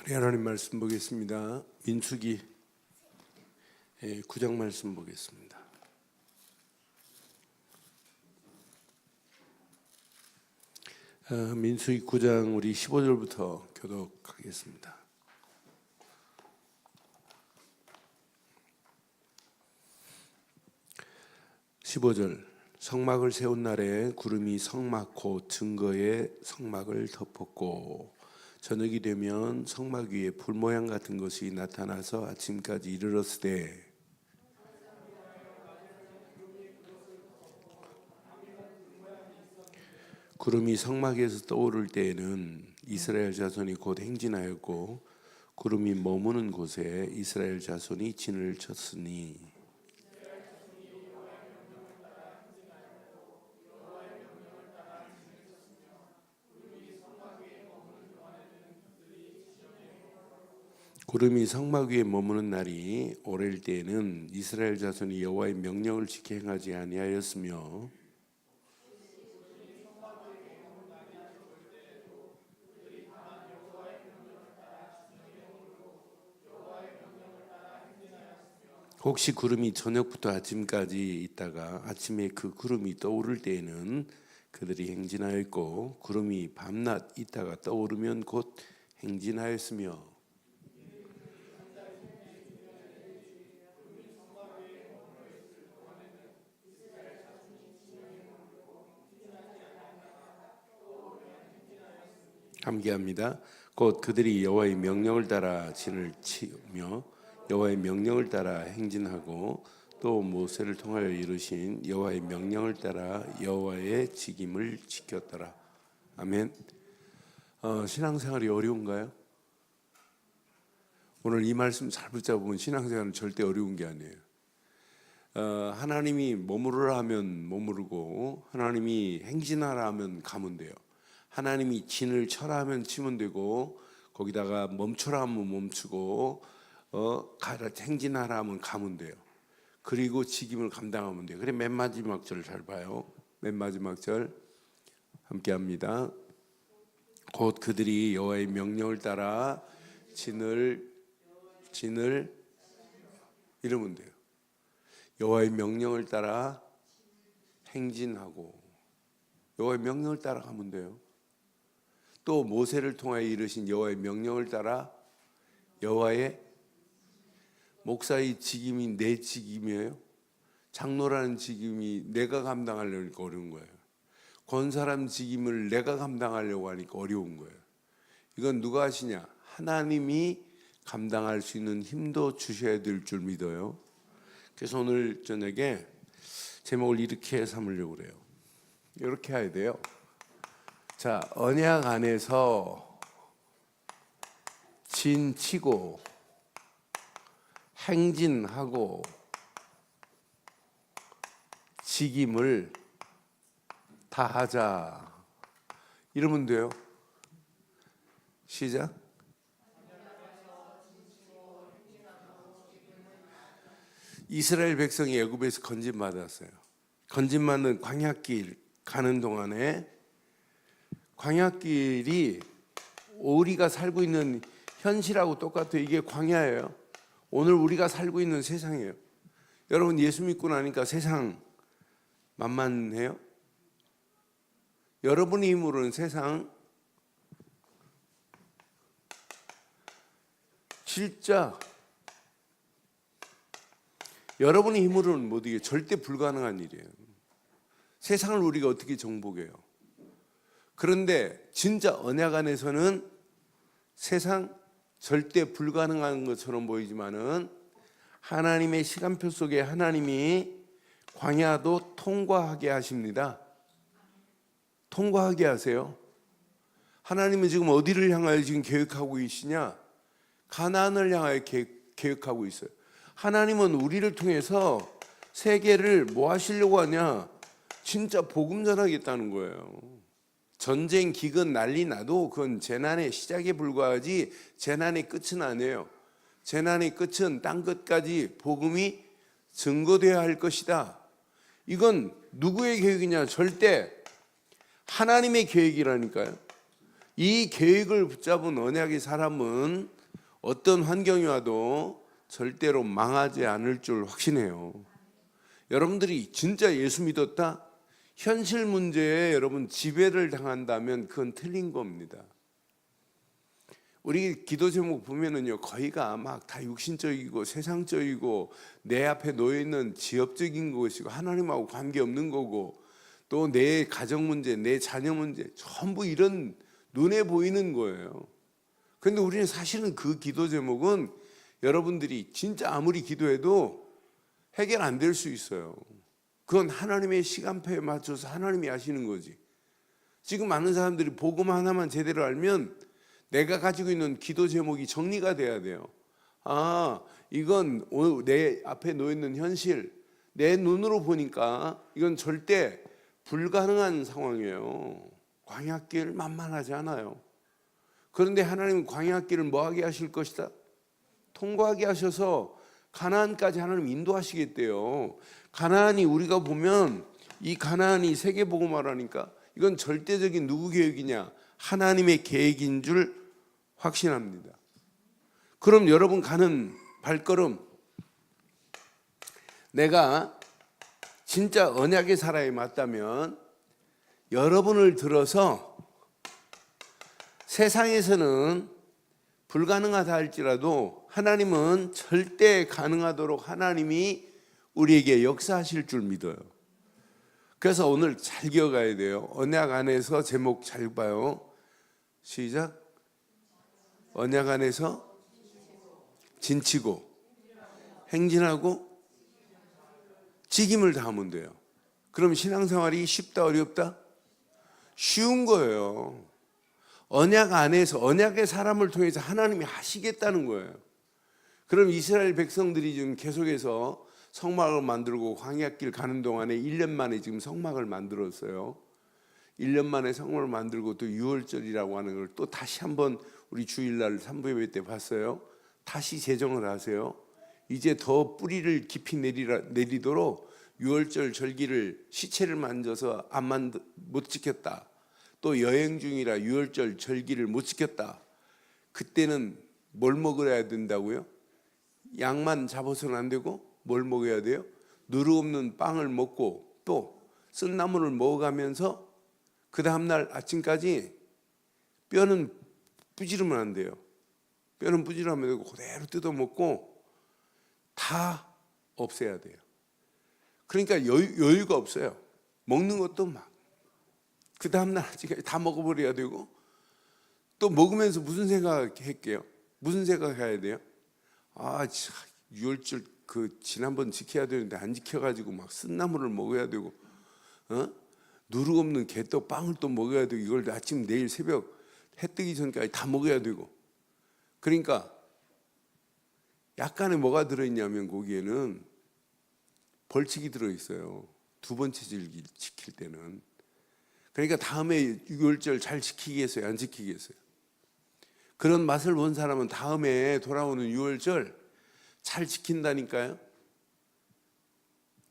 하나님 말씀 보겠습니다. 민수기 9장 말씀 보겠습니다. 민수기 9장 우리 15절부터 교독하겠습니다. (15절) 성막을 세운 날에 구름이 성막 곧 증거의 성막을 덮었고 저녁이 되면 성막 위에 불 모양 같은 것이 나타나서 아침까지 이르렀으되 구름이 성막에서 떠오를 때에는 이스라엘 자손이 곧 행진하였고 구름이 머무는 곳에 이스라엘 자손이 진을 쳤으니 구름이 성막 위에 머무는 날이 오랠 때에는 이스라엘 자손이 여호와의 명령을 지켜 행하지 아니하였으며 혹시 구름이 저녁부터 아침까지 있다가 아침에 그 구름이 떠오를 때에는 그들이 행진하였고 구름이 밤낮 있다가 떠오르면 곧 행진하였으며 함께합니다. 곧 그들이 여호와의 명령을 따라 진을 치며 여호와의 명령을 따라 행진하고 또 모세를 통하여 이루신 여호와의 명령을 따라 여호와의 직임을 지켰더라. 아멘. 신앙생활이 어려운가요? 오늘 이 말씀 잘 붙잡으면 신앙생활은 절대 어려운 게 아니에요. 하나님이 머무르라 하면 머무르고 하나님이 행진하라 하면 가면 돼요. 하나님이 진을 쳐라 하면 치면 되고 거기다가 멈춰라 하면 멈추고 가라 행진하라 하면 가면 돼요. 그리고 직임을 감당하면 돼요. 그래 맨 마지막 절 잘 봐요. 맨 마지막 절 함께합니다. 곧 그들이 여호와의 명령을 따라 진을 이러면 돼요. 여호와의 명령을 따라 행진하고 여호와의 명령을 따라 가면 돼요. 또 모세를 통하여 이르신 여호와의 명령을 따라 여호와의 목사의 직임이 내 직임이에요. 장로라는 직임이 내가 감당하려니까 어려운 거예요. 권사람 직임을 내가 감당하려고 하니까 어려운 거예요. 이건 누가 하시냐? 하나님이 감당할 수 있는 힘도 주셔야 될 줄 믿어요. 그래서 오늘 저녁에 제목을 이렇게 삼으려고 그래요. 이렇게 해야 돼요. 자, 언약 안에서 진치고 행진하고 직임을 다 하자. 이러면 돼요. 시작. 이스라엘 백성이 애굽에서 건짐받았어요. 건짐받는 광야길 가는 동안에 광야길이 우리가 살고 있는 현실하고 똑같아요. 이게 광야예요. 오늘 우리가 살고 있는 세상이에요. 여러분 예수 믿고 나니까 세상 만만해요? 여러분의 힘으로는 세상 진짜 여러분의 힘으로는 못 이겨요. 절대 불가능한 일이에요. 세상을 우리가 어떻게 정복해요? 그런데 진짜 언약 안에서는 세상 절대 불가능한 것처럼 보이지만은 하나님의 시간표 속에 하나님이 광야도 통과하게 하십니다. 통과하게 하세요. 하나님은 지금 어디를 향하여 지금 계획하고 계시냐? 가나안을 향하여 계획하고 있어요. 하나님은 우리를 통해서 세계를 뭐 하시려고 하냐? 진짜 복음 전하겠다는 거예요. 전쟁, 기근, 난리 나도 그건 재난의 시작에 불과하지 재난의 끝은 아니에요. 재난의 끝은 땅 끝까지 복음이 증거되어야 할 것이다. 이건 누구의 계획이냐? 절대 하나님의 계획이라니까요. 이 계획을 붙잡은 언약의 사람은 어떤 환경이 와도 절대로 망하지 않을 줄 확신해요. 여러분들이 진짜 예수 믿었다? 현실 문제에 여러분 지배를 당한다면 그건 틀린 겁니다. 우리 기도 제목 보면은요, 거의가 막 다 육신적이고 세상적이고 내 앞에 놓여 있는 지엽적인 것이고 하나님하고 관계없는 거고 또 내 가정 문제, 내 자녀 문제 전부 이런 눈에 보이는 거예요. 그런데 우리는 사실은 그 기도 제목은 여러분들이 진짜 아무리 기도해도 해결 안 될 수 있어요. 그건 하나님의 시간표에 맞춰서 하나님이 하시는 거지. 지금 많은 사람들이 복음 하나만 제대로 알면 내가 가지고 있는 기도 제목이 정리가 돼야 돼요. 아, 이건 내 앞에 놓여 있는 현실, 내 눈으로 보니까 이건 절대 불가능한 상황이에요. 광야길 만만하지 않아요. 그런데 하나님은 광야길을 뭐하게 하실 것이다? 통과하게 하셔서 가나안까지 하나님 인도하시겠대요. 가나안이 우리가 보면 이 가나안이 세계복음화라니까 이건 절대적인 누구 계획이냐? 하나님의 계획인 줄 확신합니다. 그럼 여러분 가는 발걸음, 내가 진짜 언약의 사람이 맞다면 여러분을 들어서 세상에서는 불가능하다 할지라도 하나님은 절대 가능하도록 하나님이 우리에게 역사하실 줄 믿어요. 그래서 오늘 잘 기억해야 돼요. 언약 안에서 제목 잘 봐요. 시작. 언약 안에서 진치고 행진하고 직임을 다하면 돼요. 그럼 신앙생활이 쉽다 어렵다? 쉬운 거예요. 언약 안에서 언약의 사람을 통해서 하나님이 하시겠다는 거예요. 그럼 이스라엘 백성들이 지금 계속해서 성막을 만들고 광야길 가는 동안에 1년 만에 지금 성막을 만들었어요. 1년 만에 성막을 만들고 또 6월절이라고 하는 걸 또 다시 한번 우리 주일날 산부 예배 때 봤어요. 다시 제정을 하세요. 이제 더 뿌리를 깊이 내리도록 6월절 절기를 시체를 만져서 못 지켰다. 또 여행 중이라 6월절 절기를 못 지켰다. 그때는 뭘 먹어야 된다고요? 양만 잡아서는 안 되고 뭘 먹어야 돼요? 누룩 없는 빵을 먹고 또 쓴나물을 먹어가면서 그 다음날 아침까지 뼈는 부지르면 안 돼요. 뼈는 부지런하면 되고 그대로 뜯어 먹고 다 없애야 돼요. 그러니까 여유가 없어요. 먹는 것도 막 그 다음날 아침까지 다 먹어버려야 되고 또 먹으면서 무슨 생각할게요? 무슨 생각해야 돼요? 아, 6월절 그 지난번 지켜야 되는데 안 지켜가지고 막 쓴나물을 먹어야 되고, 누룩 없는 개떡 빵을 또 먹어야 되고 이걸 아침 내일 새벽 해 뜨기 전까지 다 먹어야 되고. 그러니까 약간의 뭐가 들어있냐면 거기에는 벌칙이 들어있어요. 두 번째 절기 지킬 때는. 그러니까 다음에 6월절 잘 지키겠어요? 안 지키겠어요? 그런 맛을 본 사람은 다음에 돌아오는 6월절 잘 지킨다니까요.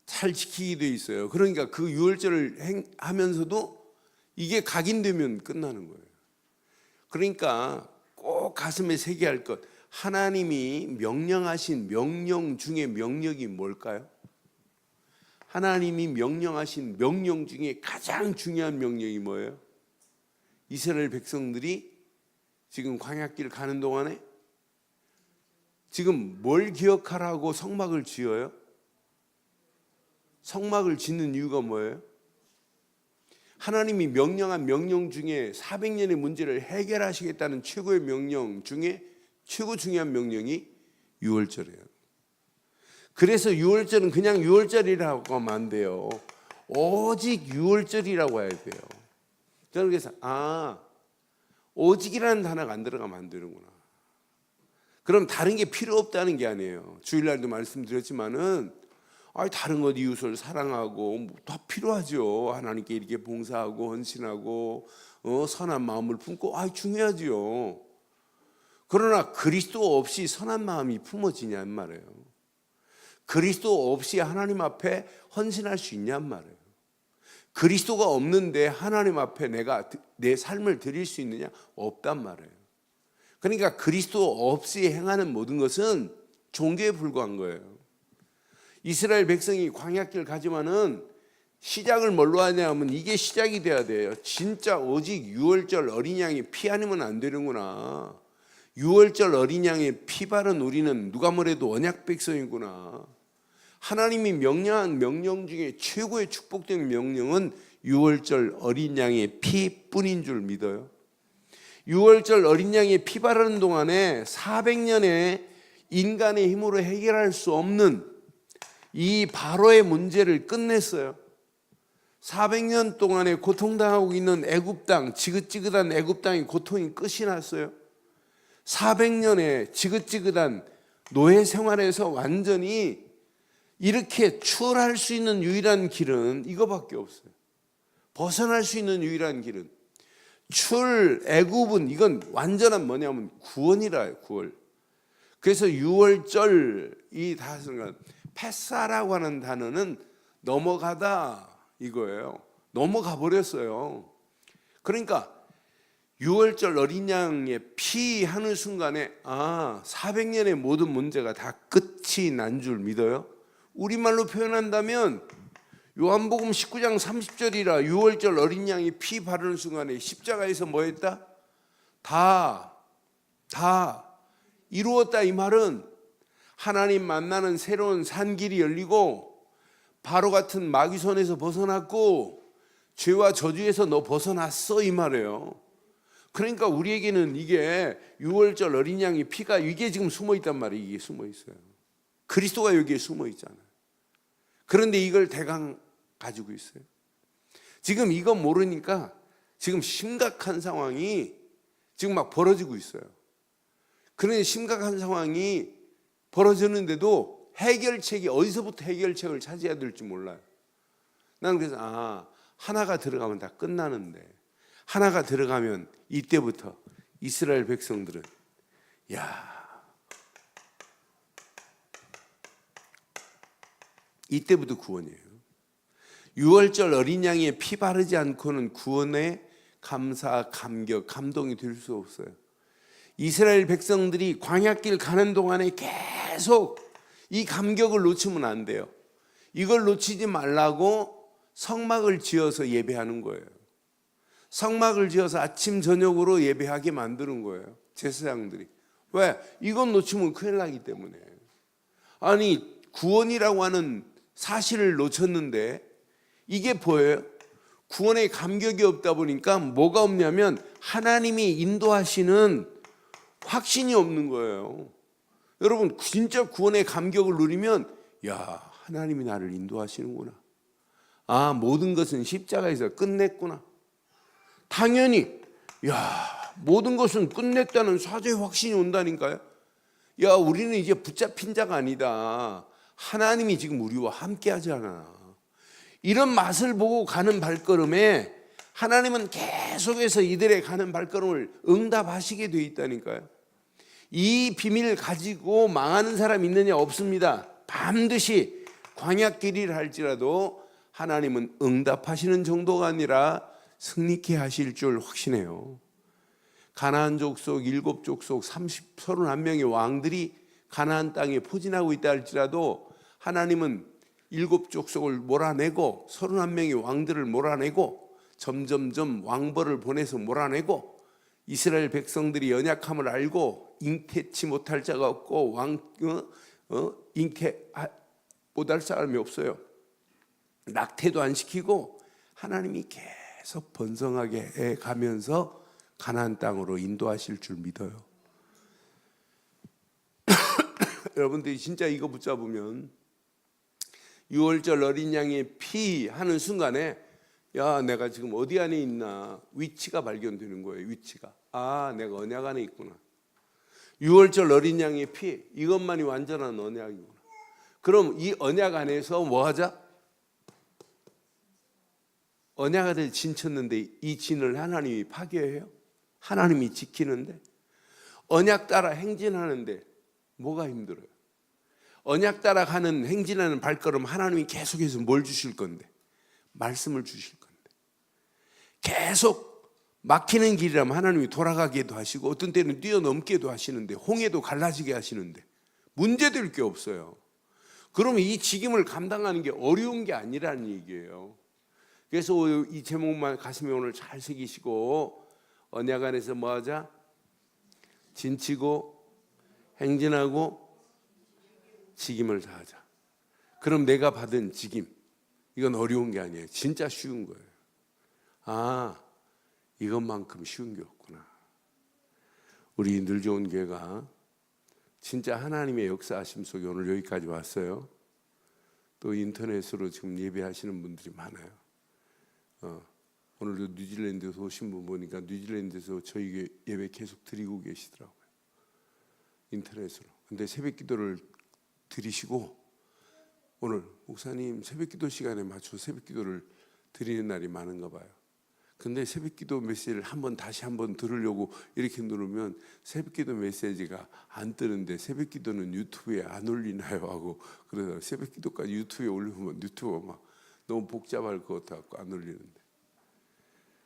잘 지키게 돼 있어요. 그러니까 그 6월절을 하면서도 이게 각인되면 끝나는 거예요. 그러니까 꼭 가슴에 새겨야 할 것, 하나님이 명령하신 명령 중에 명령이 뭘까요? 하나님이 명령하신 명령 중에 가장 중요한 명령이 뭐예요? 이스라엘 백성들이 지금 광야길 가는 동안에 지금 뭘 기억하라고 성막을 지어요? 성막을 짓는 이유가 뭐예요? 하나님이 명령한 명령 중에 400년의 문제를 해결하시겠다는 최고의 명령 중에 최고 중요한 명령이 6월절이에요. 그래서 6월절은 그냥 6월절이라고 하면 안 돼요. 오직 6월절이라고 해야 돼요. 저는 그래서 오직이라는 단어가 안 들어가면 안 되는구나. 그럼 다른 게 필요 없다는 게 아니에요. 주일날도 말씀드렸지만은 다른 것 이웃을 사랑하고 다 필요하죠. 하나님께 이렇게 봉사하고 헌신하고 선한 마음을 품고 중요하지요. 그러나 그리스도 없이 선한 마음이 품어지냔 말이에요. 그리스도 없이 하나님 앞에 헌신할 수 있냔 말이에요. 그리스도가 없는데 하나님 앞에 내가 내 삶을 드릴 수 있느냐? 없단 말이에요. 그러니까 그리스도 없이 행하는 모든 것은 종교에 불과한 거예요. 이스라엘 백성이 광야길 가지만은 시작을 뭘로 하냐면 이게 시작이 돼야 돼요. 진짜 오직 유월절 어린 양의 피 아니면 안 되는구나. 유월절 어린 양의 피 바른 우리는 누가 뭐래도 언약 백성이구나. 하나님이 명령한 명령 중에 최고의 축복된 명령은 유월절 어린 양의 피뿐인 줄 믿어요. 유월절 어린 양의 피 바르는 동안에 400년의 인간의 힘으로 해결할 수 없는 이 바로의 문제를 끝냈어요. 400년 동안에 고통당하고 있는 애굽 땅, 지긋지긋한 애굽 땅의 고통이 끝이 났어요. 400년의 지긋지긋한 노예 생활에서 완전히 이렇게 추월할 수 있는 유일한 길은 이거밖에 없어요. 벗어날 수 있는 유일한 길은 애굽은 이건 완전한 뭐냐면 구원이라요. 구원. 그래서 유월절 이 단어는 패사라고 하는 단어는 넘어가다 이거예요. 넘어가 버렸어요. 그러니까 유월절 어린 양의 피 하는 순간에 400년의 모든 문제가 다 끝이 난 줄 믿어요. 우리말로 표현한다면 요한복음 19장 30절이라 유월절 어린 양이 피 바르는 순간에 십자가에서 뭐 했다? 다 이루었다. 이 말은 하나님 만나는 새로운 산길이 열리고 바로 같은 마귀 손에서 벗어났고 죄와 저주에서 너 벗어났어 이 말이에요. 그러니까 우리에게는 이게 유월절 어린 양의 피가 이게 지금 숨어 있단 말이에요. 이게 숨어 있어요. 그리스도가 여기에 숨어 있잖아요. 그런데 이걸 대강 가지고 있어요. 지금 이거 모르니까 지금 심각한 상황이 지금 막 벌어지고 있어요. 그런데 심각한 상황이 벌어졌는데도 해결책이 어디서부터 해결책을 찾아야 될지 몰라요. 나는 그래서 하나가 들어가면 다 끝나는데 하나가 들어가면 이때부터 이스라엘 백성들은 이때부터 구원이에요. 유월절 어린 양의 피 바르지 않고는 구원의 감사, 감격, 감동이 될 수 없어요. 이스라엘 백성들이 광야길 가는 동안에 계속 이 감격을 놓치면 안 돼요. 이걸 놓치지 말라고 성막을 지어서 예배하는 거예요. 성막을 지어서 아침 저녁으로 예배하게 만드는 거예요. 제사장들이. 왜? 이건 놓치면 큰일 나기 때문에. 아니 구원이라고 하는 사실을 놓쳤는데 이게 보여요? 구원의 감격이 없다 보니까 뭐가 없냐면 하나님이 인도하시는 확신이 없는 거예요. 여러분 진짜 구원의 감격을 누리면 하나님이 나를 인도하시는구나. 모든 것은 십자가에서 끝냈구나. 당연히 모든 것은 끝냈다는 사죄의 확신이 온다니까요. 우리는 이제 붙잡힌 자가 아니다. 하나님이 지금 우리와 함께 하잖아. 이런 맛을 보고 가는 발걸음에 하나님은 계속해서 이들의 가는 발걸음을 응답하시게 돼 있다니까요. 이 비밀을 가지고 망하는 사람 있느냐? 없습니다. 반드시 광야길이라 할지라도 하나님은 응답하시는 정도가 아니라 승리케 하실 줄 확신해요. 가나안 족속 7족속 31명의 왕들이 가나안 땅에 포진하고 있다 할지라도 하나님은 7족속을 몰아내고 31명의 왕들을 몰아내고 점점점 왕벌을 보내서 몰아내고 이스라엘 백성들이 연약함을 알고 잉태치 못할 자가 없고 잉태 못할 사람이 없어요. 낙태도 안 시키고 하나님이 계속 번성하게 해가면서 가나안 땅으로 인도하실 줄 믿어요. 여러분들이 진짜 이거 붙잡으면 유월절 어린 양의 피 하는 순간에 내가 지금 어디 안에 있나 위치가 발견되는 거예요. 위치가 내가 언약 안에 있구나. 유월절 어린 양의 피 이것만이 완전한 언약이구나. 그럼 이 언약 안에서 뭐 하자? 언약 안에 진 쳤는데 이 진을 하나님이 파괴해요? 하나님이 지키는데 언약 따라 행진하는데 뭐가 힘들어요? 언약 따라 가는 행진하는 발걸음 하나님이 계속해서 뭘 주실 건데? 말씀을 주실 거예요. 계속 막히는 길이라면 하나님이 돌아가게도 하시고 어떤 때는 뛰어넘게도 하시는데 홍해도 갈라지게 하시는데 문제될 게 없어요. 그러면 이 직임을 감당하는 게 어려운 게 아니라는 얘기예요. 그래서 이 제목만 가슴에 오늘 잘 새기시고 언약 안에서 뭐 하자? 진치고 행진하고 직임을 다하자. 그럼 내가 받은 직임, 이건 어려운 게 아니에요. 진짜 쉬운 거예요. 아, 이것만큼 쉬운 게 없구나. 우리 늘 좋은 교회가 진짜 하나님의 역사하심 속에 오늘 여기까지 왔어요. 또 인터넷으로 지금 예배하시는 분들이 많아요. 오늘도 뉴질랜드에서 오신 분 보니까 뉴질랜드에서 저희 예배 계속 드리고 계시더라고요. 인터넷으로. 근데 새벽 기도를 드리시고 오늘 목사님 새벽 기도 시간에 맞춰 새벽 기도를 드리는 날이 많은가 봐요. 근데 새벽 기도 메시지를 다시 한번 들으려고 이렇게 누르면 새벽 기도 메시지가 안 뜨는데 새벽 기도는 유튜브에 안 올리나요? 하고 그래서 새벽 기도까지 유튜브에 올리면 유튜브가 막 너무 복잡할 것 같아서 안 올리는데.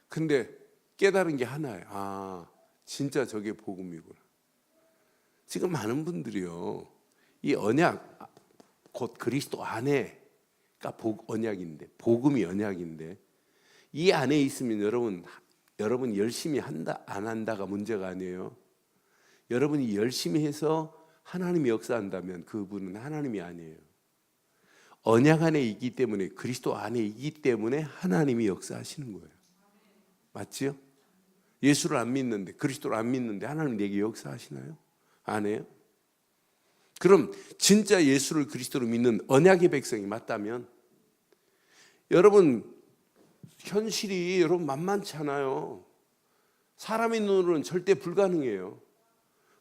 근데 깨달은 게 하나예요. 아, 진짜 저게 복음이구나. 지금 많은 분들이요, 이 언약, 곧 그리스도 안에가 언약인데, 복음이 언약인데, 이 안에 있으면 여러분 열심히 한다 안 한다가 문제가 아니에요. 여러분이 열심히 해서 하나님이 역사한다면 그분은 하나님이 아니에요. 언약 안에 있기 때문에, 그리스도 안에 있기 때문에 하나님이 역사하시는 거예요. 맞지요? 예수를 안 믿는데, 그리스도를 안 믿는데 하나님 내게 역사하시나요? 안 해요? 그럼 진짜 예수를 그리스도로 믿는 언약의 백성이 맞다면 여러분 현실이 여러분 만만치 않아요. 사람의 눈으로는 절대 불가능해요.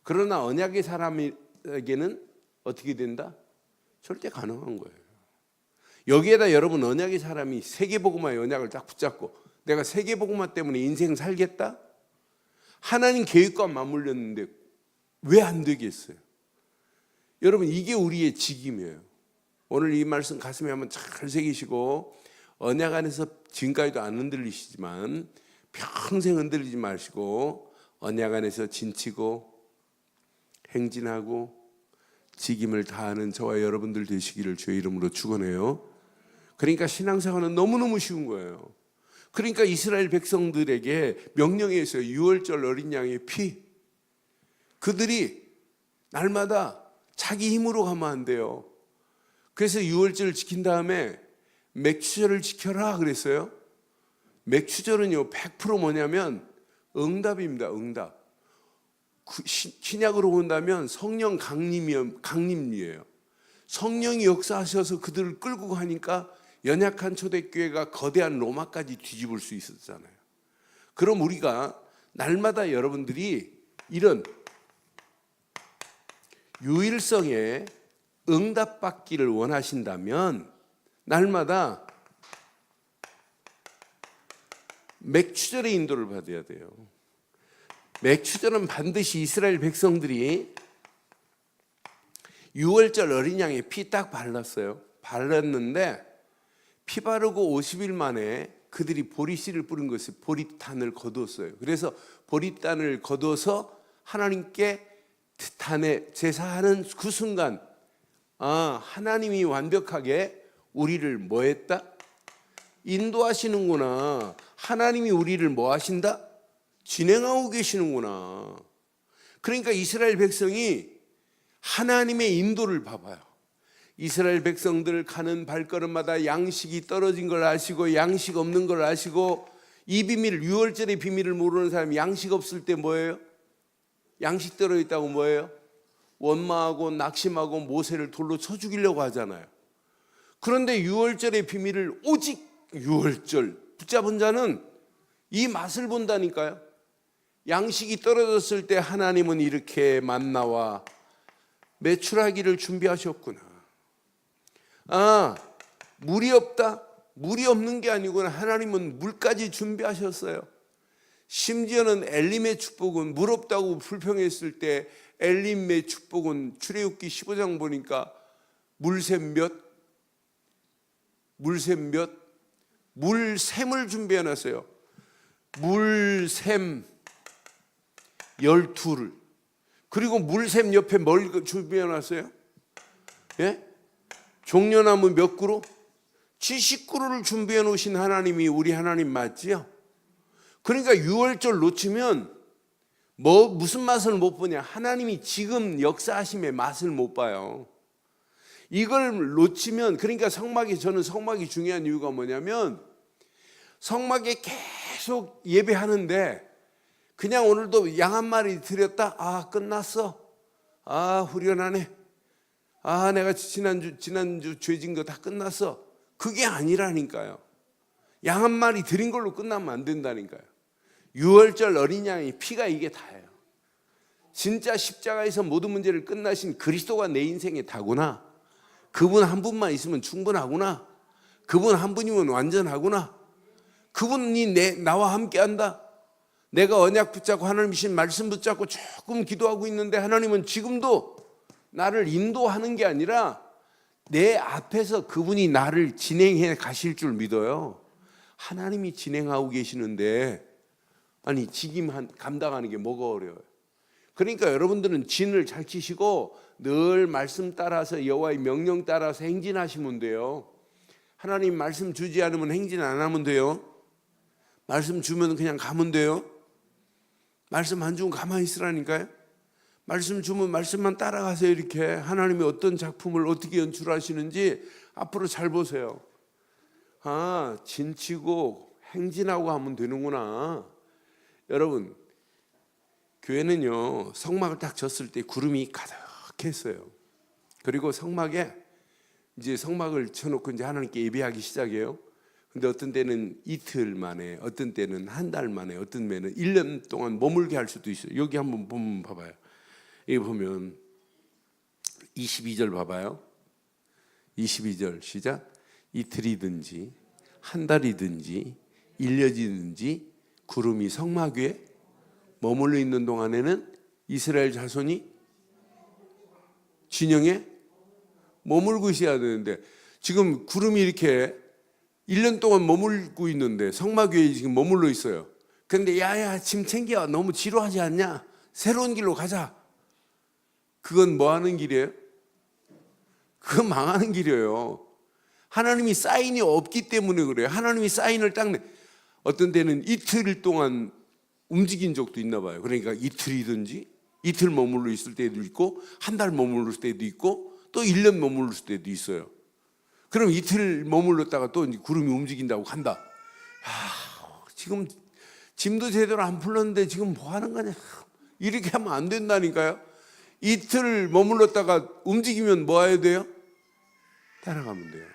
그러나 언약의 사람에게는 어떻게 된다? 절대 가능한 거예요. 여기에다 여러분 언약의 사람이 세계복음화의 언약을 딱 붙잡고 내가 세계복음화 때문에 인생 살겠다? 하나님 계획과 맞물렸는데 왜 안 되겠어요? 여러분 이게 우리의 직임이에요. 오늘 이 말씀 가슴에 한번 잘 새기시고 언약 안에서 지금까지도 안 흔들리시지만 평생 흔들리지 마시고 언약 안에서 진치고 행진하고 직임을 다하는 저와 여러분들 되시기를 주의 이름으로 축원해요. 그러니까 신앙생활은 너무너무 쉬운 거예요. 그러니까 이스라엘 백성들에게 명령에 있어요. 유월절 어린 양의 피. 그들이 날마다 자기 힘으로 가면 안 돼요. 그래서 유월절을 지킨 다음에 맥추절을 지켜라 그랬어요. 맥추절은요 100% 뭐냐면 응답입니다. 응답. 신약으로 본다면 성령 강림이에요. 성령이 역사하셔서 그들을 끌고 가니까 연약한 초대교회가 거대한 로마까지 뒤집을 수 있었잖아요. 그럼 우리가 날마다 여러분들이 이런 유일성에 응답받기를 원하신다면 날마다 맥추절의 인도를 받아야 돼요. 맥추절은 반드시 이스라엘 백성들이 유월절 어린 양의 피 딱 발랐어요. 발랐는데 피 바르고 50일 만에 그들이 보리씨를 뿌린 것이 보리탄을 거두었어요. 그래서 보리탄을 거두어서 하나님께 제사하는 그 순간 하나님이 완벽하게 우리를 뭐 했다? 인도하시는구나. 하나님이 우리를 뭐 하신다? 진행하고 계시는구나. 그러니까 이스라엘 백성이 하나님의 인도를 봐봐요. 이스라엘 백성들 가는 발걸음마다 양식이 떨어진 걸 아시고 양식 없는 걸 아시고 이 비밀, 유월절의 비밀을 모르는 사람이 양식 없을 때 뭐예요? 양식 떨어졌다고 뭐예요? 원망하고 낙심하고 모세를 돌로 쳐 죽이려고 하잖아요. 그런데 유월절의 비밀을 오직 유월절 붙잡은 자는 이 맛을 본다니까요. 양식이 떨어졌을 때 하나님은 이렇게 만나와 메추라기를 준비하셨구나. 물이 없다? 물이 없는 게 아니구나. 하나님은 물까지 준비하셨어요. 심지어는 엘림의 축복은 물 없다고 불평했을 때 엘림의 축복은 출애굽기 15장 보니까 물샘 물샘을 준비해놨어요. 물샘 12를, 그리고 물샘 옆에 뭘 준비해 놨어요? 예? 종려나무 몇 그루? 70그루를 준비해 놓으신 하나님이 우리 하나님 맞지요? 그러니까 유월절 놓치면 무슨 맛을 못 보냐? 하나님이 지금 역사하심의 맛을 못 봐요. 이걸 놓치면, 그러니까 저는 성막이 중요한 이유가 뭐냐면, 성막에 계속 예배하는데 그냥 오늘도 양 한 마리 드렸다, 아 끝났어, 아 후련하네, 아 내가 지난주 죄진 거 다 끝났어, 그게 아니라니까요. 양 한 마리 드린 걸로 끝나면 안 된다니까요. 유월절 어린 양의 피가 이게 다예요. 진짜 십자가에서 모든 문제를 끝나신 그리스도가 내 인생에 다구나, 그분 한 분만 있으면 충분하구나, 그분 한 분이면 완전하구나, 그분이 나와 함께 한다. 내가 언약 붙잡고 하나님이신 말씀 붙잡고 조금 기도하고 있는데 하나님은 지금도 나를 인도하는 게 아니라 내 앞에서 그분이 나를 진행해 가실 줄 믿어요. 하나님이 진행하고 계시는데, 아니 직임 감당하는 게 뭐가 어려워요? 그러니까 여러분들은 진을 잘 치시고 늘 말씀 따라서, 여호와의 명령 따라서 행진하시면 돼요. 하나님 말씀 주지 않으면 행진 안 하면 돼요. 말씀 주면 그냥 가면 돼요. 말씀 안 주면 가만히 있으라니까요. 말씀 주면 말씀만 따라가세요. 이렇게 하나님이 어떤 작품을 어떻게 연출하시는지 앞으로 잘 보세요. 아, 진치고 행진하고 하면 되는구나. 여러분, 교회는요, 성막을 딱 졌을 때 구름이 가득했어요. 그리고 성막에 이제 성막을 쳐놓고 이제 하나님께 예배하기 시작해요. 근데 어떤 때는 이틀 만에, 어떤 때는 한 달 만에, 어떤 때는 1년 동안 머물게 할 수도 있어요. 여기 한번 보면 봐봐요. 여기 보면 22절 봐봐요. 22절 시작. 이틀이든지 한 달이든지 1년이든지 구름이 성막 위에 머물러 있는 동안에는 이스라엘 자손이 진영에 머물고 있어야 되는데, 지금 구름이 이렇게 1년 동안 머물고 있는데 성막 위에 지금 머물러 있어요. 그런데 야야 짐 챙겨, 너무 지루하지 않냐? 새로운 길로 가자. 그건 뭐 하는 길이에요? 그건 망하는 길이에요. 하나님이 사인이 없기 때문에 그래요. 하나님이 사인을 딱 어떤 때는 이틀 동안 움직인 적도 있나 봐요. 그러니까 이틀이든지 이틀 머물러 있을 때도 있고, 한 달 머물러 있을 때도 있고, 또 1년 머물러 있을 때도 있어요. 그럼 이틀 머물렀다가 또 구름이 움직인다고 간다. 야, 지금 짐도 제대로 안 풀렸는데 지금 뭐 하는 거냐? 이렇게 하면 안 된다니까요. 이틀 머물렀다가 움직이면 뭐 해야 돼요? 따라가면 돼요.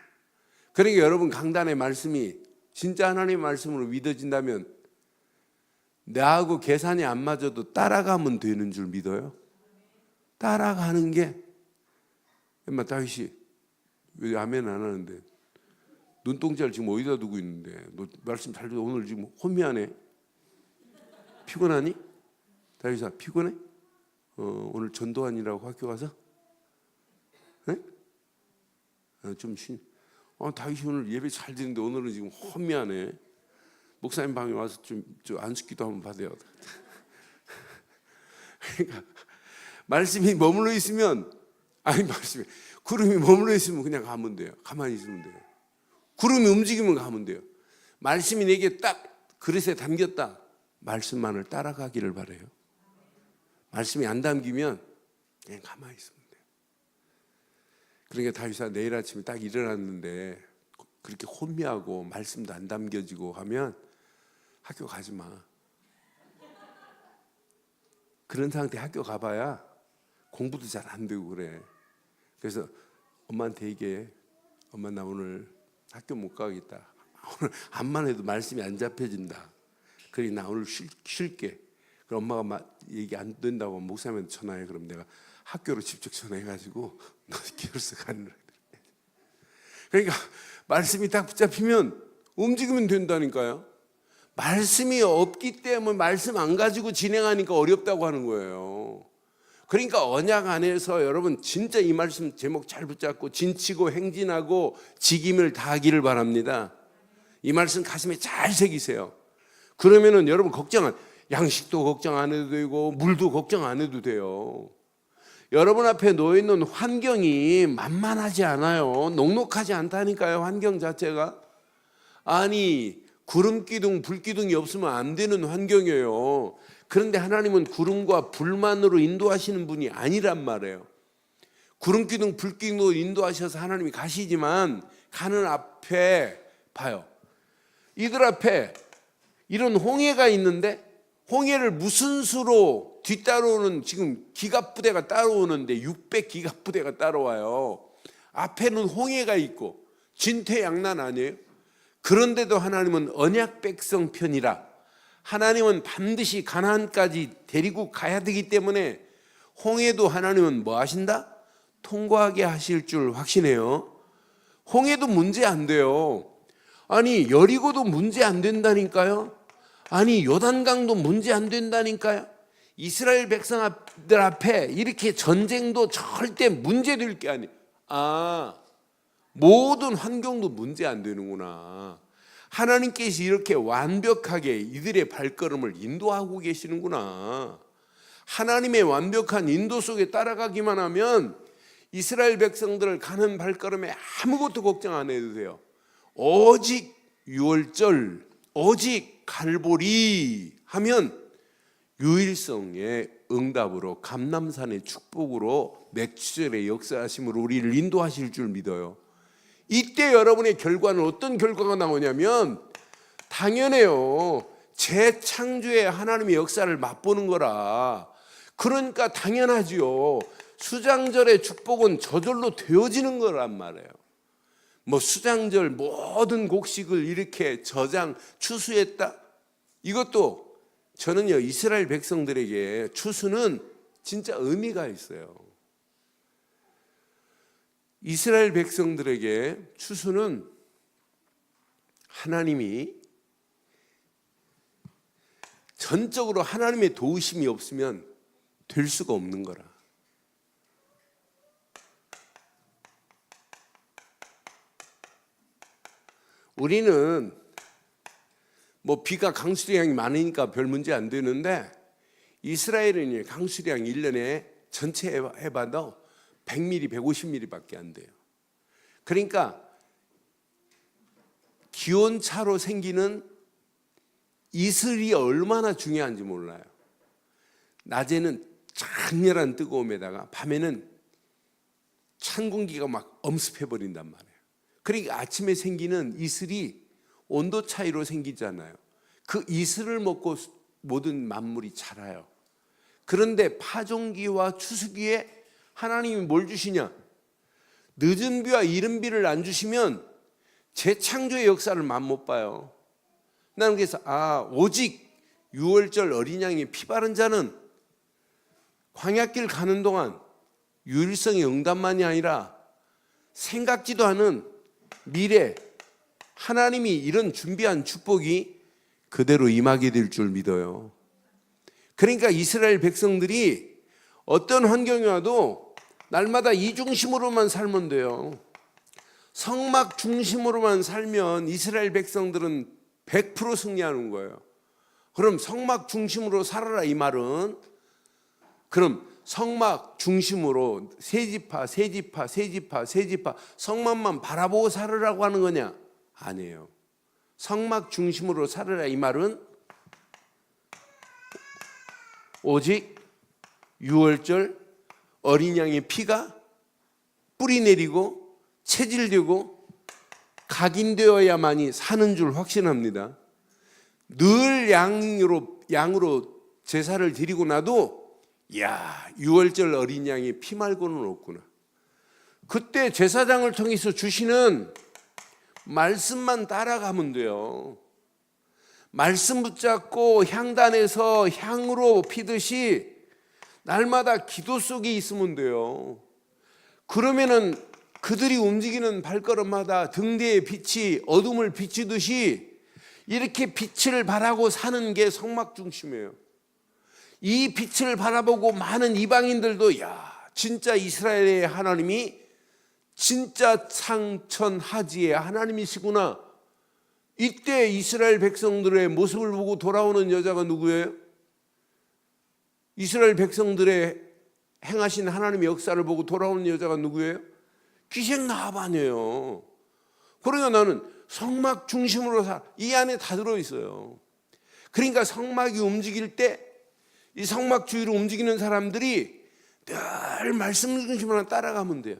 그러니까 여러분, 강단의 말씀이 진짜 하나님의 말씀으로 믿어진다면 나하고 계산이 안 맞아도 따라가면 되는 줄 믿어요. 따라가는 게, 엄마 다윗이 왜 아멘 안 하는데, 눈동자를 지금 어디다 두고 있는데, 너 말씀 잘 듣어. 오늘 지금 혼미하네. 피곤하니? 다윗아 피곤해? 오늘 전도환이라고 학교 가서? 네? 좀 다윗이 오늘 예배 잘 드는데 오늘은 지금 혼미하네. 목사님 방에 와서 좀 안수기도 한번 받아요. 그러니까 말씀이 머물러 있으면, 말씀이 구름이 머물러 있으면 그냥 가면 돼요. 가만히 있으면 돼요. 구름이 움직이면 가면 돼요. 말씀이 내게 딱 그릇에 담겼다. 말씀만을 따라가기를 바라요. 말씀이 안 담기면 그냥 가만히 있으면 돼요. 그러니까 다윗아 내일 아침에 딱 일어났는데 그렇게 혼미하고 말씀도 안 담겨지고 하면 학교 가지 마. 그런 상태 학교 가봐야 공부도 잘 안 되고 그래. 그래서 엄마한테 얘기해. 엄마 나 오늘 학교 못 가겠다. 오늘 암만 해도 말씀이 안 잡혀진다. 그래 나 오늘 쉴게. 그럼 엄마가 얘기 안 된다고 목사님한테 전화해. 그럼 내가 학교로 직접 전화해가지고 너 기어서 가는 거야. 그러니까 말씀이 딱 붙잡히면 움직이면 된다니까요. 말씀이 없기 때문에 말씀 안 가지고 진행하니까 어렵다고 하는 거예요. 그러니까 언약 안에서 여러분 진짜 이 말씀 제목 잘 붙잡고 진치고 행진하고 직임을 다하기를 바랍니다. 이 말씀 가슴에 잘 새기세요. 그러면은 여러분 양식도 걱정 안 해도 되고 물도 걱정 안 해도 돼요. 여러분 앞에 놓여있는 환경이 만만하지 않아요. 녹록하지 않다니까요, 환경 자체가. 아니, 구름 기둥, 불 기둥이 없으면 안 되는 환경이에요. 그런데 하나님은 구름과 불만으로 인도하시는 분이 아니란 말이에요. 구름 기둥, 불 기둥으로 인도하셔서 하나님이 가시지만 가는 앞에 봐요. 이들 앞에 이런 홍해가 있는데 홍해를 무슨 수로 뒤따라오는 지금 기갑부대가 따라오는데 600기갑부대가 따라와요. 앞에는 홍해가 있고 진퇴양난 아니에요? 그런데도 하나님은 언약 백성 편이라 하나님은 반드시 가나안까지 데리고 가야 되기 때문에 홍해도 하나님은 뭐 하신다? 통과하게 하실 줄 확신해요. 홍해도 문제 안 돼요. 아니 여리고도 문제 안 된다니까요. 아니 요단강도 문제 안 된다니까요. 이스라엘 백성들 앞에 이렇게 전쟁도 절대 문제될 게 아니에요. 모든 환경도 문제 안 되는구나. 하나님께서 이렇게 완벽하게 이들의 발걸음을 인도하고 계시는구나. 하나님의 완벽한 인도 속에 따라가기만 하면 이스라엘 백성들을 가는 발걸음에 아무것도 걱정 안 해도 돼요. 오직 유월절, 오직 갈보리 하면 유일성의 응답으로 감람산의 축복으로 맥주절의 역사하심으로 우리를 인도하실 줄 믿어요. 이때 여러분의 결과는 어떤 결과가 나오냐면 당연해요. 재창조의 하나님의 역사를 맛보는 거라. 그러니까 당연하지요. 수장절의 축복은 저절로 되어지는 거란 말이에요. 뭐 수장절 모든 곡식을 이렇게 저장 추수했다. 이것도 저는요 이스라엘 백성들에게 추수는 진짜 의미가 있어요. 이스라엘 백성들에게 추수는 하나님이 전적으로 하나님의 도우심이 없으면 될 수가 없는 거라. 우리는 뭐 비가 강수량이 많으니까 별 문제 안 되는데 이스라엘은 강수량 1년에 전체 해봐도 100mm, 150mm밖에 안 돼요. 그러니까 기온차로 생기는 이슬이 얼마나 중요한지 몰라요. 낮에는 장렬한 뜨거움에다가 밤에는 찬 공기가 막 엄습해버린단 말이에요. 그러니까 아침에 생기는 이슬이 온도 차이로 생기잖아요. 그 이슬을 먹고 모든 만물이 자라요. 그런데 파종기와 추수기에 하나님이 뭘 주시냐? 늦은 비와 이른 비를 안 주시면 재창조의 역사를 맛못 봐요. 나는 그래서 오직 유월절 어린 양의 피 바른 자는 광야길 가는 동안 유일성의 응답만이 아니라 생각지도 않은 미래 하나님이 이런 준비한 축복이 그대로 임하게 될 줄 믿어요. 그러니까 이스라엘 백성들이 어떤 환경이 와도 날마다 이 중심으로만 살면 돼요. 성막 중심으로만 살면 이스라엘 백성들은 100% 승리하는 거예요. 그럼 성막 중심으로 살아라 이 말은 그럼 성막 중심으로 세지파 성막만 바라보고 살으라고 하는 거냐? 아니에요. 성막 중심으로 살아라 이 말은 오직 유월절 어린 양의 피가 뿌리 내리고 체질되고 각인되어야만이 사는 줄 확신합니다. 늘 양으로 제사를 드리고 나도 유월절 어린 양의 피 말고는 없구나. 그때 제사장을 통해서 주시는 말씀만 따라가면 돼요. 말씀 붙잡고 향단에서 향으로 피듯이 날마다 기도 속에 있으면 돼요. 그러면은 그들이 움직이는 발걸음마다 등대의 빛이 어둠을 비추듯이 이렇게 빛을 바라고 사는 게 성막 중심이에요. 이 빛을 바라보고 많은 이방인들도 진짜 이스라엘의 하나님이 진짜 상천하지의 하나님이시구나. 이때 이스라엘 백성들의 모습을 보고 돌아오는 여자가 누구예요? 이스라엘 백성들의 행하신 하나님의 역사를 보고 돌아오는 여자가 누구예요? 귀생 나아반이에요. 그러니까 나는 성막 중심으로 이 안에 다 들어있어요. 그러니까 성막이 움직일 때 이 성막 주위로 움직이는 사람들이 늘 말씀 중심으로 따라가면 돼요.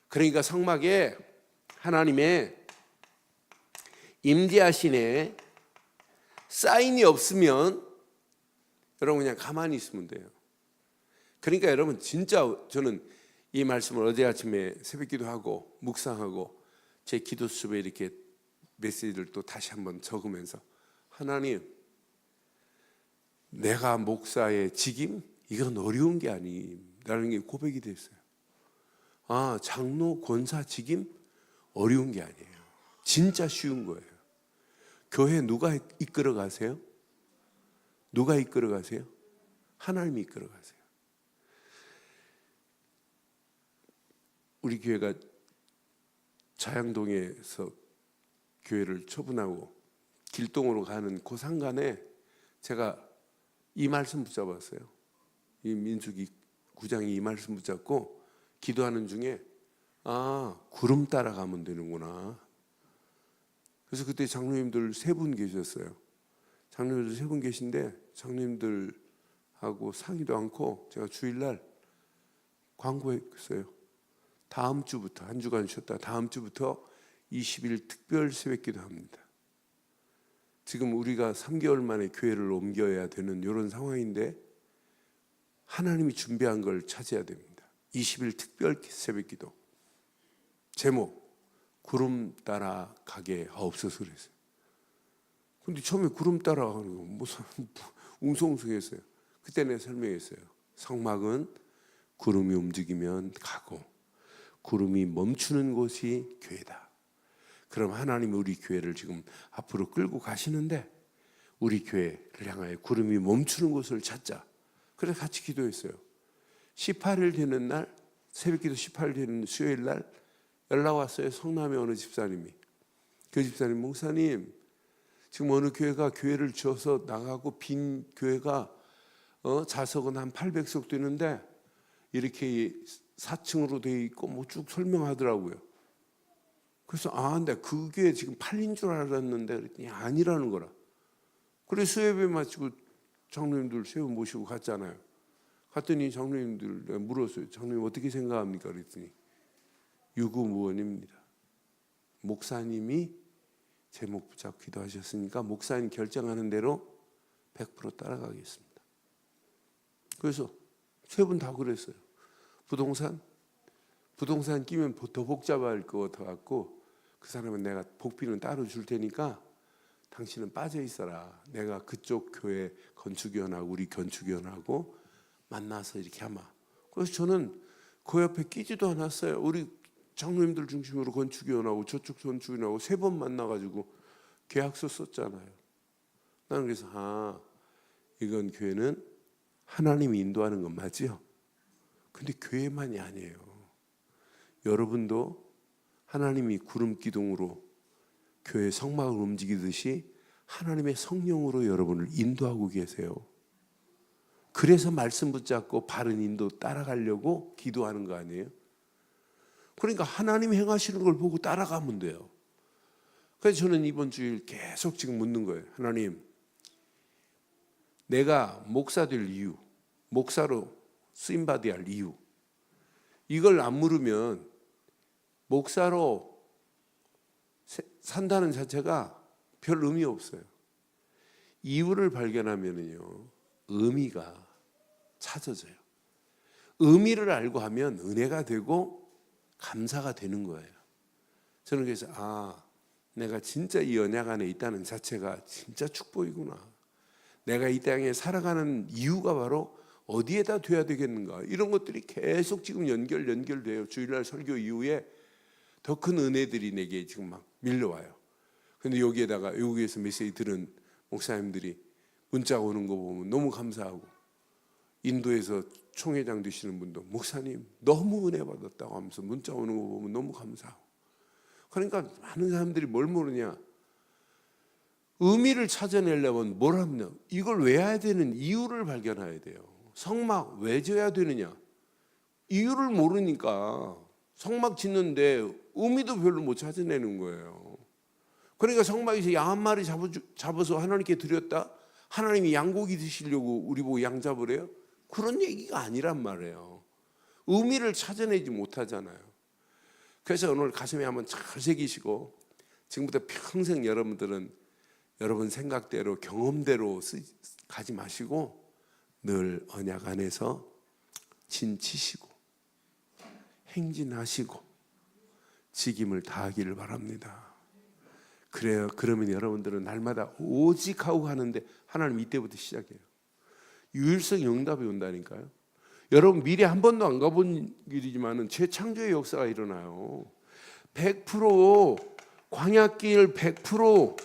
그러니까 성막에 하나님의 임재하시네 사인이 없으면 여러분 그냥 가만히 있으면 돼요. 그러니까 여러분 진짜 저는 이 말씀을 어제 아침에 새벽기도 하고 묵상하고 제 기도 수업에 이렇게 메시지를 또 다시 한번 적으면서 하나님, 내가 목사의 직임 이건 어려운 게 아니라는 게 고백이 됐어요. 아, 장로 권사 직임 어려운 게 아니에요. 진짜 쉬운 거예요. 교회 누가 이끌어 가세요? 누가 이끌어 가세요? 하나님이 이끌어 가세요. 우리 교회가 자양동에서 교회를 처분하고 길동으로 가는 그 상간에 제가 이 말씀 붙잡았어요. 이 민수기 9장이 이 말씀 붙잡고 기도하는 중에 아, 구름 따라가면 되는구나. 그래서 그때 장로님들 3분 계셨어요. 장로님들 3분 계신데 장로님들하고 상의도 않고 제가 주일날 광고했어요. 다음 주부터 한 주간 쉬었다 다음 주부터 20일 특별 새벽기도 합니다. 지금 우리가 3개월 만에 교회를 옮겨야 되는 이런 상황인데 하나님이 준비한 걸 찾아야 됩니다. 20일 특별 새벽기도 제목 구름 따라 가게 하옵소서 그랬어요. 근데 처음에 구름 따라가는 거 무슨 웅성웅성했어요. 그때 내가 설명했어요. 성막은 구름이 움직이면 가고 구름이 멈추는 곳이 교회다. 그럼 하나님이 우리 교회를 지금 앞으로 끌고 가시는데 우리 교회를 향하여 구름이 멈추는 곳을 찾자. 그래서 같이 기도했어요. 18일 되는 날 새벽기도 18일 되는 수요일 날 연락 왔어요. 성남의 어느 집사님이. 그 집사님, 목사님 지금 어느 교회가 교회를 지어서 나가고 빈 교회가 좌석은 한 800석 되는데 이렇게 4층으로 돼 있고 뭐 쭉 설명하더라고요. 그래서 근데 그게 지금 팔린 줄 알았는데 그랬더니 아니라는 거라. 그래서 수요예배 마치고 장로님들 세워 모시고 갔잖아요. 갔더니 장로님들 내가 물었어요. 장로님 어떻게 생각합니까? 그랬더니 유구무원입니다. 목사님이 제목 붙잡고 기도하셨으니까 목사님 결정하는 대로 100% 따라가겠습니다. 그래서 3분 다 그랬어요. 부동산 끼면 더 복잡할 것 같고 그 사람은 내가 복비는 따로 줄 테니까 당신은 빠져 있어라. 내가 그쪽 교회 건축위원하고 우리 건축위원하고 만나서 이렇게 하마. 그래서 저는 그 옆에 끼지도 않았어요. 우리 장로님들 중심으로 건축위원하고 저쪽 건축위원하고 3번 만나가지고 계약서 썼잖아요. 나는 그래서 이건 교회는 하나님이 인도하는 건 맞지요? 근데 교회만이 아니에요. 여러분도 하나님이 구름 기둥으로 교회 성막을 움직이듯이 하나님의 성령으로 여러분을 인도하고 계세요. 그래서 말씀 붙잡고 바른 인도 따라가려고 기도하는 거 아니에요? 그러니까 하나님 행하시는 걸 보고 따라가면 돼요. 그래서 저는 이번 주일 계속 지금 묻는 거예요. 하나님, 내가 목사 될 이유, 목사로 쓰임받아야 할 이유, 이걸 안 물으면 목사로 산다는 자체가 별 의미 없어요. 이유를 발견하면요 의미가 찾아져요. 의미를 알고 하면 은혜가 되고 감사가 되는 거예요. 저는 그래서 내가 진짜 이 언약 안에 있다는 자체가 진짜 축복이구나. 내가 이 땅에 살아가는 이유가 바로 어디에다 둬야 되겠는가. 이런 것들이 계속 지금 연결돼요. 주일날 설교 이후에 더 큰 은혜들이 내게 지금 막 밀려와요. 근데 여기에다가 외국에서 메시지 들은 목사님들이 문자 오는 거 보면 너무 감사하고, 인도에서 총회장 되시는 분도 목사님 너무 은혜 받았다고 하면서 문자 오는 거 보면 너무 감사하고. 그러니까 많은 사람들이 뭘 모르냐, 의미를 찾아내려면 뭘 하냐? 이걸 외워야 되는 이유를 발견해야 돼요. 성막 왜 지어야 되느냐? 이유를 모르니까 성막 짓는데 의미도 별로 못 찾아내는 거예요. 그러니까 성막에서 양 한 마리 잡아서 하나님께 드렸다? 하나님이 양고기 드시려고 우리 보고 양 잡으래요? 그런 얘기가 아니란 말이에요. 의미를 찾아내지 못하잖아요. 그래서 오늘 가슴에 한번 잘 새기시고 지금부터 평생 여러분들은 여러분 생각대로 경험대로 가지 마시고 늘 언약 안에서 진치시고 행진하시고 직임을 다하기를 바랍니다. 그래요. 그러면 여러분들은 날마다 오직 하고 가는데 하나님 이때부터 시작해요. 유일성 응답이 온다니까요. 여러분 미래 한 번도 안 가본 길이지만은 재창조의 역사가 일어나요. 100% 광야길 100%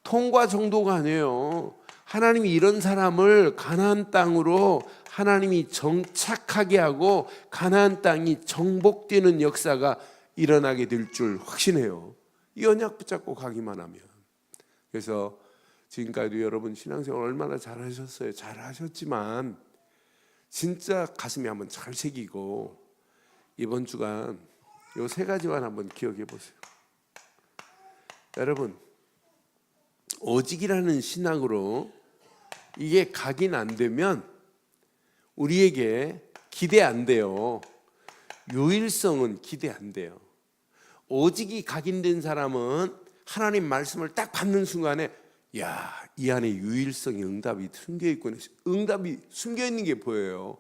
통과 정도가 아니에요. 하나님이 이런 사람을 가나안 땅으로 하나님이 정착하게 하고 가나안 땅이 정복되는 역사가 일어나게 될 줄 확신해요. 이 언약 붙잡고 가기만 하면. 그래서 지금까지도 여러분 신앙생활 얼마나 잘하셨어요. 잘하셨지만 진짜 가슴에 한번 잘 새기고 이번 주간 요 세 가지만 한번 기억해 보세요. 여러분 오직이라는 신앙으로 이게 각인 안 되면 우리에게 기대 안 돼요. 유일성은 기대 안 돼요. 오직이 각인된 사람은 하나님 말씀을 딱 받는 순간에 야, 이 안에 유일성의 응답이 숨겨 있구나. 응답이 숨겨 있는 게 보여요.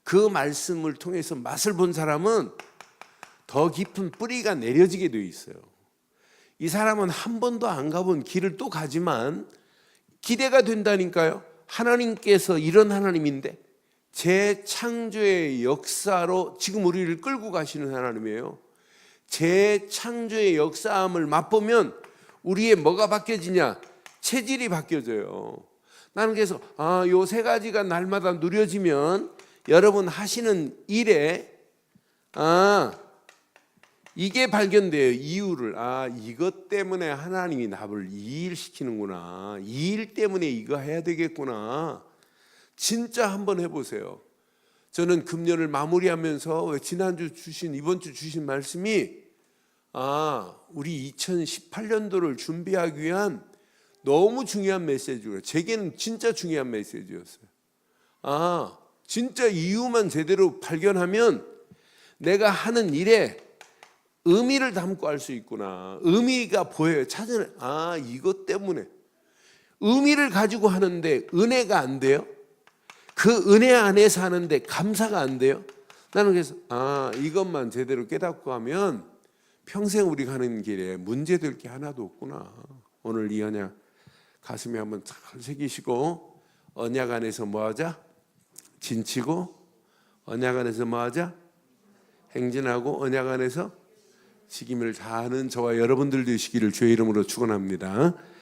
그 말씀을 통해서 맛을 본 사람은 더 깊은 뿌리가 내려지게 되어 있어요. 이 사람은 한 번도 안 가본 길을 또 가지만 기대가 된다니까요. 하나님께서 이런 하나님인데 재창조의 역사로 지금 우리를 끌고 가시는 하나님이에요. 재창조의 역사함을 맛보면 우리의 뭐가 바뀌어지냐? 체질이 바뀌어져요. 나는 그래서 요 세 가지가 날마다 누려지면 여러분 하시는 일에 이게 발견돼요. 이유를 이것 때문에 하나님이 나를 이 일 시키는구나. 이 일 때문에 이거 해야 되겠구나. 진짜 한번 해보세요. 저는 금년을 마무리하면서 지난주 주신 이번 주 주신 말씀이 우리 2018년도를 준비하기 위한 너무 중요한 메시지고요. 제게는 진짜 중요한 메시지였어요. 진짜 이유만 제대로 발견하면 내가 하는 일에 의미를 담고 할 수 있구나. 의미가 보여요. 찾아내. 이것 때문에. 의미를 가지고 하는데 은혜가 안 돼요? 그 은혜 안에서 하는데 감사가 안 돼요? 나는 그래서 이것만 제대로 깨닫고 하면 평생 우리 가는 길에 문제될 게 하나도 없구나. 오늘 이 언약 가슴에 한번 잘 새기시고 언약 안에서 뭐하자? 진치고 언약 안에서 뭐하자? 행진하고 언약 안에서 직임을 다하는 저와 여러분들 되시기를 주의 이름으로 축원합니다.